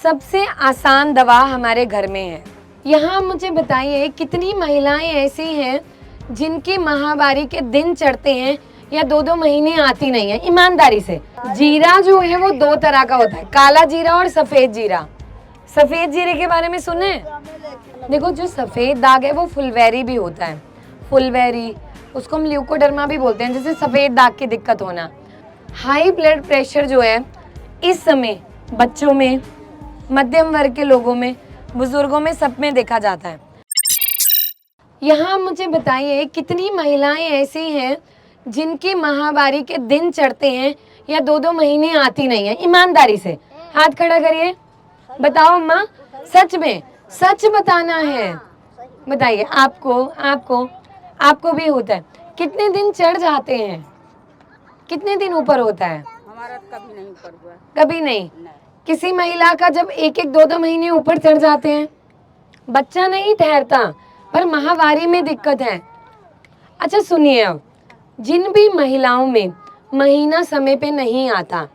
सबसे आसान दवा हमारे घर में है। यहाँ मुझे बताइए कितनी महिलाएं ऐसी हैं जिनकी माहवारी के दिन चढ़ते हैं या 2-2 महीने आती नहीं है? ईमानदारी से। जीरा जो है वो 2 तरह का होता है, काला जीरा और सफेद जीरा। सफेद जीरे के बारे में सुने? देखो, जो सफेद दाग है वो फुलवैरी भी होता है। फुलवैरी, उसको हम ल्यूकोडर्मा भी बोलते हैं, जैसे सफेद दाग की दिक्कत होना। हाई ब्लड प्रेशर जो है इस समय बच्चों में, मध्यम वर्ग के लोगों में, बुजुर्गों में, सब में देखा जाता है। यहाँ मुझे बताइए कितनी महिलाएं ऐसी हैं जिनकी माहवारी के दिन चढ़ते हैं या 2-2 महीने आती नहीं है? ईमानदारी से हाथ खड़ा करिए, बताओ अम्मा, सच में, सच बताना है। बताइए, आपको भी होता है? कितने दिन चढ़ जाते हैं? कितने दिन ऊपर होता है? हमारा कभी नहीं ऊपर हुआ। कभी नहीं। किसी महिला का जब 1-1, 2-2 महीने ऊपर चढ़ जाते हैं, बच्चा नहीं ठहरता, पर माहवारी में दिक्कत है। अच्छा सुनिए, अब जिन भी महिलाओं में महीना समय पे नहीं आता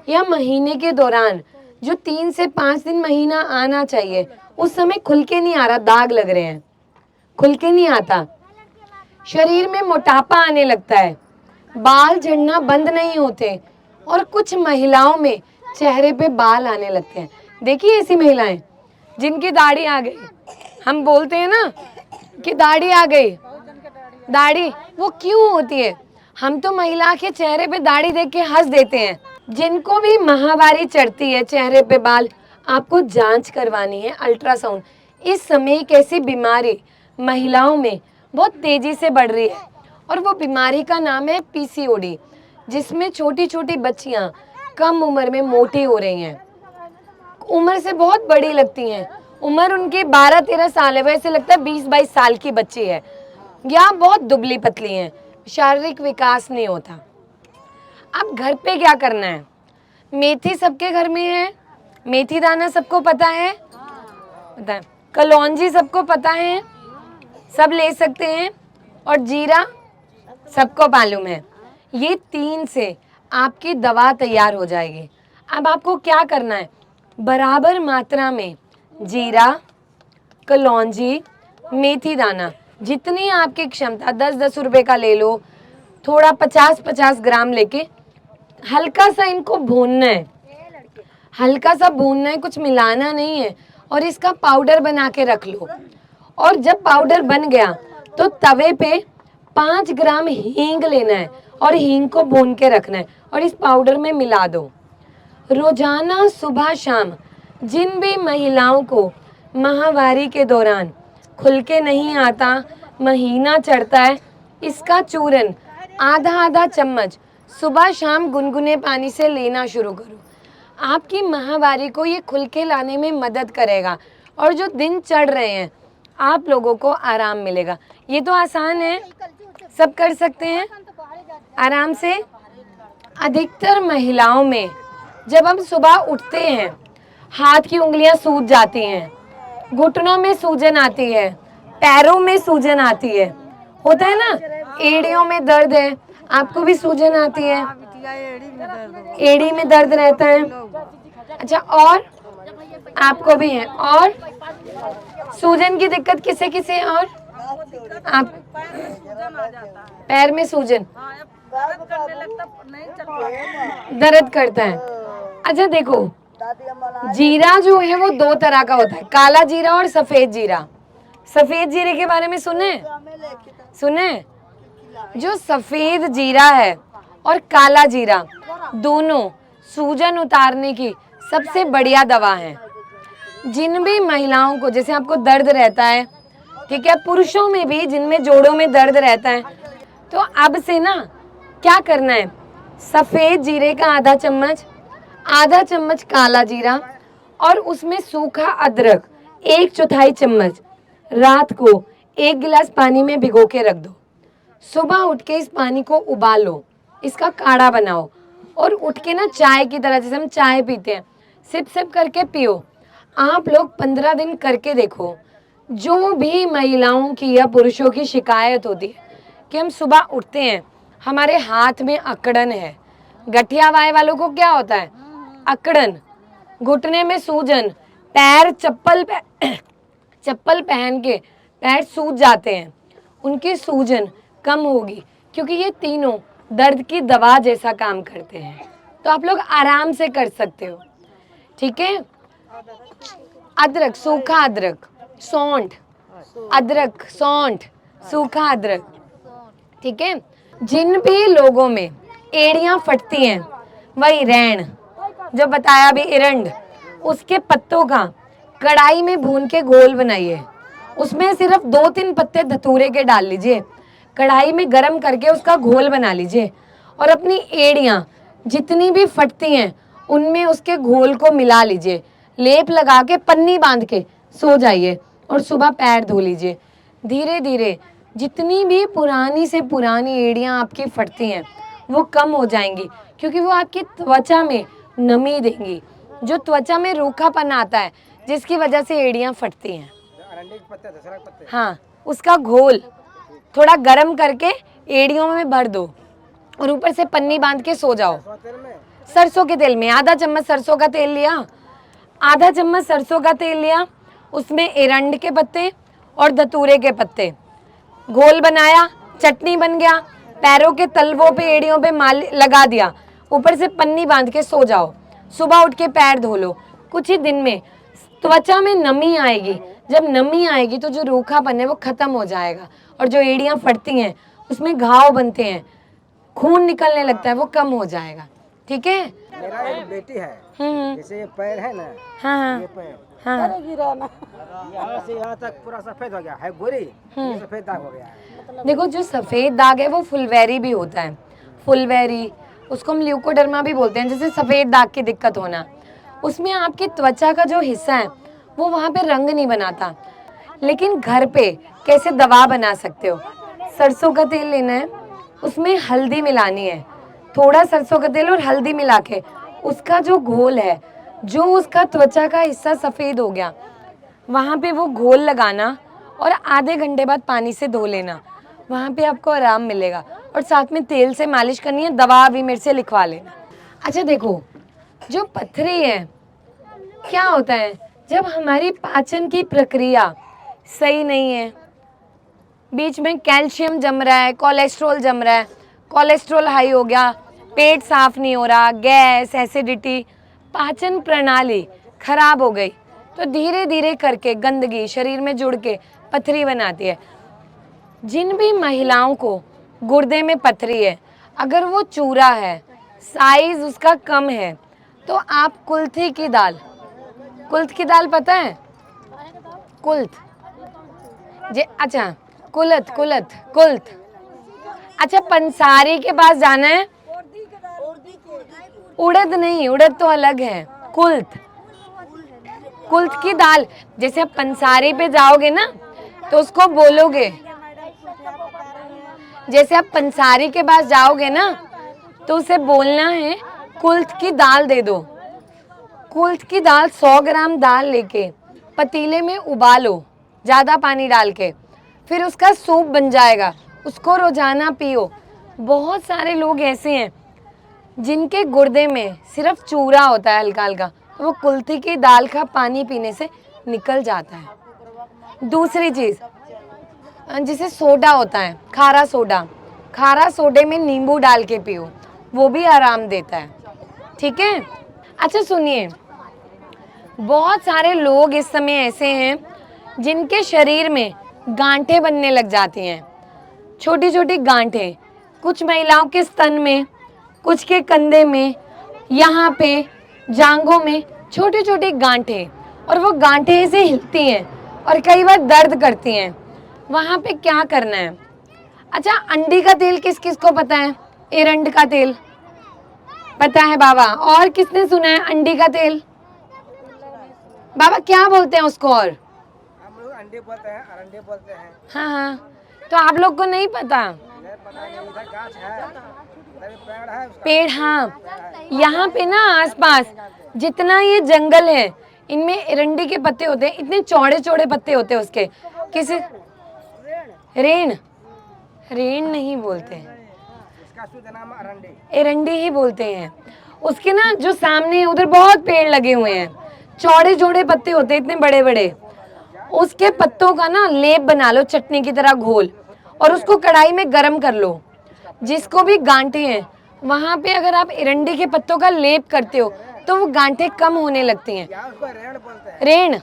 या महीने के दौरान जो 3 से 5 दिन महीना आना चाहिए उस समय खुल के नहीं आ रहा, दाग लग रहे हैं, खुल के नहीं आता, शरीर में मोटापा आने लगता है, बाल झड़ना बंद नहीं होते और कुछ महिलाओं में चेहरे पे बाल आने लगते हैं। देखिए ऐसी महिलाएं जिनकी दाढ़ी आ गई, हम बोलते हैं ना कि दाढ़ी आ गई, दाढ़ी वो क्यों होती है? हम तो महिला के चेहरे पे दाढ़ी देख के हंस देते हैं। जिनको भी माहवारी चढ़ती है, चेहरे पे बाल, आपको जांच करवानी है, अल्ट्रासाउंड। इस समय एक ऐसी बीमारी महिलाओं में बहुत तेजी से बढ़ रही है और वो बीमारी का नाम है पीसीओडी, जिसमें छोटी छोटी बच्चियां कम उम्र में मोटी हो रही हैं, उम्र से बहुत बड़ी लगती हैं, उम्र उनकी 12-13 साल है, वैसे लगता है 20-22 साल की बच्ची है, या बहुत दुबली पतली हैं, शारीरिक विकास नहीं होता। अब घर पे क्या करना है? मेथी सबके घर में है, मेथी दाना सबको पता है, पता है, कलौंजी सबको पता है, सब ले सकते हैं, और जीरा सबको मालूम है। ये 3 से आपकी दवा तैयार हो जाएगी। अब आपको क्या करना है? बराबर मात्रा में जीरा, कलौंजी, मेथी दाना, जितनी आपकी क्षमता, 10-10 रुपए का ले लो, थोड़ा 50-50 ग्राम लेके हल्का सा इनको भूनना है, हल्का सा भूनना है, कुछ मिलाना नहीं है, और इसका पाउडर बना के रख लो। और जब पाउडर बन गया तो तवे पे 5 ग्राम हींग लेना है और हींग को भून के रखना है और इस पाउडर में मिला दो। रोजाना सुबह शाम जिन भी महिलाओं को माहवारी के दौरान खुल के नहीं आता, महीना चढ़ता है, इसका चूरन आधा चम्मच सुबह शाम गुनगुने पानी से लेना शुरू करो। आपकी माहवारी को ये खुल के लाने में मदद करेगा और जो दिन चढ़ रहे हैं आप लोगों को आराम मिलेगा। ये तो आसान है, सब कर सकते हैं आराम से। अधिकतर महिलाओं में जब हम सुबह उठते हैं हाथ की उंगलियां सूज जाती हैं, घुटनों में सूजन आती है, पैरों में सूजन आती है, होता है ना, एड़ियों में दर्द है, आपको भी सूजन आती है, एड़ी में दर्द रहता है। अच्छा, और आपको भी है? और सूजन की दिक्कत किसे किसे? और आप पैर में सूजन, दर्द करता है। अच्छा देखो, जीरा जो है वो 2 तरह का होता है, काला जीरा और सफेद जीरा। सफेद जीरे के बारे में सुने? जो सफेद जीरा है और काला जीरा दोनों सूजन उतारने की सबसे बढ़िया दवा है। जिन भी महिलाओं को, जैसे आपको दर्द रहता है, ठीक है, पुरुषों में भी जिनमें जोड़ों में दर्द रहता है, तो अब से ना क्या करना है, सफेद जीरे का आधा चम्मच काला जीरा और उसमें सूखा अदरक 1/4 चम्मच रात को 1 गिलास पानी में भिगो के रख दो। सुबह उठ के इस पानी को उबालो, इसका काढ़ा बनाओ और उठ के ना चाय की तरह, जैसे हम चाय पीते हैं, सिप सिप करके पियो। आप लोग 15 दिन करके देखो। जो भी महिलाओं की या पुरुषों की शिकायत होती है कि हम सुबह उठते हैं हमारे हाथ में अकड़न है, गठिया वाय वालों को क्या होता है? अकड़न, घुटने में सूजन, पैर चप्पल पहन के पैर सूज जाते हैं, उनकी सूजन कम होगी, क्योंकि ये तीनों दर्द की दवा जैसा काम करते हैं। तो आप लोग आराम से कर सकते हो, ठीक है। अदरक, सूखा अदरक, सौंठ, अदरक, सौंठ, सूखा अदरक, ठीक है। जिन भी लोगों में एड़ियां फटती हैं, वही रैण जो बताया अभी, एरंड, उसके पत्तों का कढ़ाई में भून के घोल बनाइए, उसमें सिर्फ 2-3 पत्ते धतूरे के डाल लीजिए, कढ़ाई में गरम करके उसका घोल बना लीजिए और अपनी एड़ियां जितनी भी फटती हैं उनमें उसके घोल को मिला लीजिए, लेप लगा के पन्नी बांध के सो जाइए और सुबह पैर धो लीजिए। धीरे धीरे जितनी भी पुरानी से पुरानी एड़ियां आपकी फटती हैं वो कम हो जाएंगी, क्योंकि वो आपकी त्वचा में नमी देंगी। जो त्वचा में रूखापन आता है जिसकी वजह से एड़ियां फटती हैं, हाँ, उसका घोल थोड़ा गरम करके एड़ियों में भर दो और ऊपर से पन्नी बांध के सो जाओ। सरसों के तेल में आधा चम्मच सरसों का तेल लिया, आधा चम्मच सरसों का तेल लिया, उसमें एरंड के पत्ते और धतूरे के पत्ते, घोल बनाया, चटनी बन गया, पैरों के तलवों पे एड़ियों पे माल लगा दिया, ऊपर से पन्नी बांध के सो जाओ, सुबह उठ के पैर धो लो। कुछ ही दिन में त्वचा में नमी आएगी, जब नमी आएगी तो जो रूखापन है वो खत्म हो जाएगा और जो एड़ियां फटती हैं उसमें घाव बनते हैं, खून निकलने लगता है, वो कम हो जाएगा, ठीक है। मेरा एक बेटी है, जैसे ये पैर है ना, हाँ ये पैर हाँ यहाँ से यहाँ तक पूरा सफेद हो गया है, गोरी, ये सफेद दाग हो गया है। देखो, जो सफ़ेद दाग है वो फुलवैरी भी होता है, फुलवैरी, उसको हम ल्यूकोडर्मा भी बोलते हैं, जैसे सफ़ेद दाग की दिक्कत होना, उसमें आपकी त्वचा का जो हिस्सा है वो वहाँ पे रंग नहीं बनाता। लेकिन घर पे कैसे दवा बना सकते हो, सरसों का तेल लेना है, उसमें हल्दी मिलानी है, थोड़ा सरसों का तेल और हल्दी मिला के उसका जो घोल है, जो उसका त्वचा का हिस्सा सफ़ेद हो गया वहाँ पे वो घोल लगाना और आधे घंटे बाद पानी से धो लेना, वहाँ पे आपको आराम मिलेगा। और साथ में तेल से मालिश करनी है, दवा भी मेरे से लिखवा लेना। अच्छा देखो, जो पथरी है, क्या होता है जब हमारी पाचन की प्रक्रिया सही नहीं है, बीच में कैल्शियम जम रहा है, कोलेस्ट्रॉल जम रहा है, कोलेस्ट्रॉल हाई हो गया, पेट साफ नहीं हो रहा, गैस, एसिडिटी, पाचन प्रणाली खराब हो गई, तो धीरे धीरे करके गंदगी शरीर में जुड़ के पथरी बनाती है। जिन भी महिलाओं को गुर्दे में पथरी है, अगर वो चूरा है, साइज उसका कम है, तो आप कुल्थी की दाल, कुल्थ की दाल पता है, कुल्थ, अच्छा कुलथ, कुल्थ, अच्छा पंसारी के पास जाना है, उड़द नहीं, उड़द तो अलग है, कुल्थ, कुल्थ की दाल। जैसे आप पंसारी पे जाओगे ना तो उसको बोलोगे, जैसे आप पंसारी के पास जाओगे ना तो उसे बोलना है कुल्थ की दाल दे दो। कुल्थ की दाल 100 ग्राम दाल लेके पतीले में उबालो ज़्यादा पानी डाल के, फिर उसका सूप बन जाएगा, उसको रोजाना पियो। बहुत सारे लोग ऐसे हैं जिनके गुर्दे में सिर्फ चूरा होता है हल्का हल्का, तो वो कुल्थी की दाल का पानी पीने से निकल जाता है। दूसरी चीज़, जिसे सोडा होता है, खारा सोडा, खारा सोडे में नींबू डाल के पियो, वो भी आराम देता है, ठीक है। अच्छा सुनिए, बहुत सारे लोग इस समय ऐसे हैं जिनके शरीर में गांठें बनने लग जाती हैं, छोटी छोटी गांठें, कुछ महिलाओं के स्तन में, कुछ के कंधे में, यहाँ पे जांघों में छोटी छोटी गांठें, और वो गांठें ऐसे हिलती हैं और कई बार दर्द करती हैं। वहाँ पे क्या करना है? अच्छा, अंडी का तेल किस किस को पता है? एरंड का तेल पता है बाबा? और किसने सुना है अंडी का तेल? बाबा क्या बोलते हैं उसको? और हम लोग अंडे बोलते हैं, अरंडे बोलते हैं। हाँ हाँ, तो आप लोग को नहीं पता? इधर गाछ है, इधर पेड़ है उसका। पेड़, हाँ, यहाँ पे ना आसपास जितना ये जंगल है इनमें एरंडी के पत्ते होते हैं, इतने चौड़े चौड़े पत्ते होते हैं उसके। किसी रेण, रेण नहीं बोलते हैं, इसका शुद्ध नाम अरंडे। एरंडी ही बोलते हैं। उसके ना जो सामने उधर बहुत पेड़ लगे हुए हैं, चौड़े चौड़े पत्ते होते हैं इतने बड़े बड़े, उसके पत्तों का ना लेप बना लो चटनी की तरह घोल, और उसको कढ़ाई में गरम कर लो। जिसको भी गांठें हैं वहां पे अगर आप एरंडी के पत्तों का लेप करते हो तो वो गांठें कम होने लगती हैं। क्या उसको रेण बोलते हैं? रेण,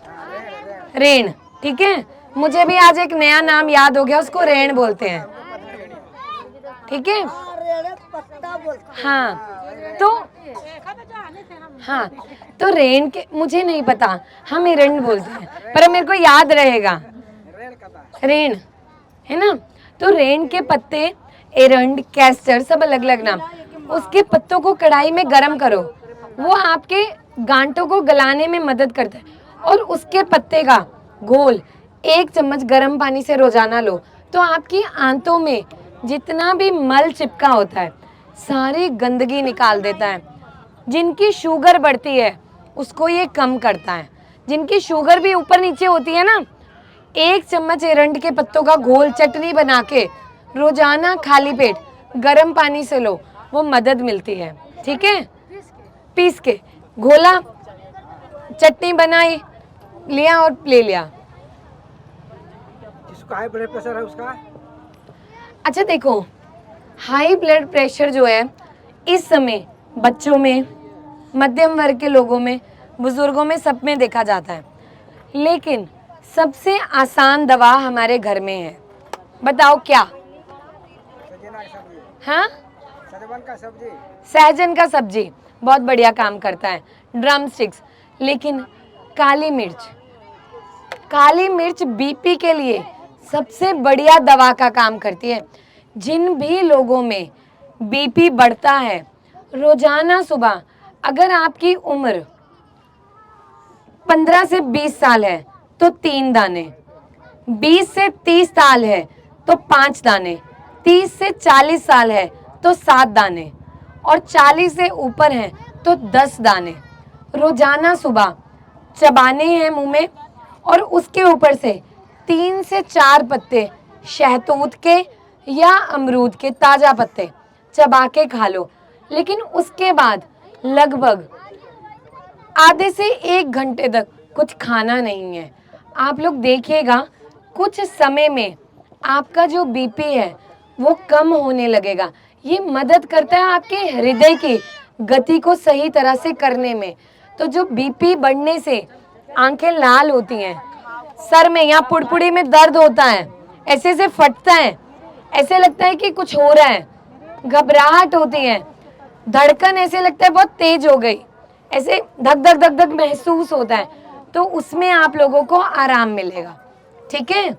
रेण, ठीक है। मुझे भी आज एक नया नाम याद हो गया, उसको रेण बोलते हैं, ठीक है। हाँ तो हाँ तो रेण के मुझे नहीं पता, हम एरंड बोलते हैं, पर मेरे को याद रहेगा रेण कथा। रेण, है ना। तो रेण के पत्ते, एरंड, कैस्टर, सब अलग अलग नाम। उसके पत्तों को कढ़ाई में गरम करो, वो आपके गांठों को गलाने में मदद करता है। और उसके पत्ते का घोल 1 चम्मच गर्म पानी से रोजाना लो, तो आपकी आंतों में जितना भी मल चिपका होता है सारी गंदगी निकाल देता है। जिनकी शुगर बढ़ती है उसको ये कम करता है। जिनकी शुगर भी ऊपर नीचे होती है ना, 1 चम्मच एरंड के पत्तों का घोल चटनी बना के रोजाना खाली पेट गर्म पानी से लो, वो मदद मिलती है, ठीक है। पीस के घोला, चटनी बनाई, लिया और ले लिया। जिसको हाई ब्लड प्रेशर है उसका अच्छा देखो, हाई ब्लड प्रेशर जो है इस समय बच्चों में, मध्यम वर्ग के लोगों में, बुजुर्गों में, सब में देखा जाता है। लेकिन सबसे आसान दवा हमारे घर में है, बताओ क्या? सजना की सब्जी, हाँ, सजवन का सब्जी। सहजन का सब्जी बहुत बढ़िया काम करता है, ड्रम स्टिक्स। लेकिन काली मिर्च, काली मिर्च बीपी के लिए सबसे बढ़िया दवा का काम करती है। जिन भी लोगों में बीपी बढ़ता है, रोजाना सुबह, अगर आपकी उम्र 15 से 20 साल है तो 3 दाने, 20 से 30 साल है तो 5 दाने, 30 से 40 साल है तो 7 दाने, और 40 से ऊपर हैं तो 10 दाने रोजाना सुबह चबाने हैं मुंह में। और उसके ऊपर से 3 से 4 पत्ते शहतूत के या अमरूद के ताजा पत्ते चबा के खा लो। लेकिन उसके बाद लगभग आधे से 1 घंटे तक कुछ खाना नहीं है। आप लोग देखिएगा कुछ समय में आपका जो बीपी है वो कम होने लगेगा। ये मदद करता है आपके हृदय की गति को सही तरह से करने में। तो जो बीपी बढ़ने से आंखें लाल होती हैं, सर में या पुड़पुड़ी में दर्द होता है, ऐसे ऐसे फटता है, ऐसे लगता है कि कुछ हो रहा है, घबराहट होती है, धड़कन ऐसे लगता है बहुत तेज हो गई, ऐसे धक धक धक धक महसूस होता है, तो उसमें आप लोगों को आराम मिलेगा, ठीक है।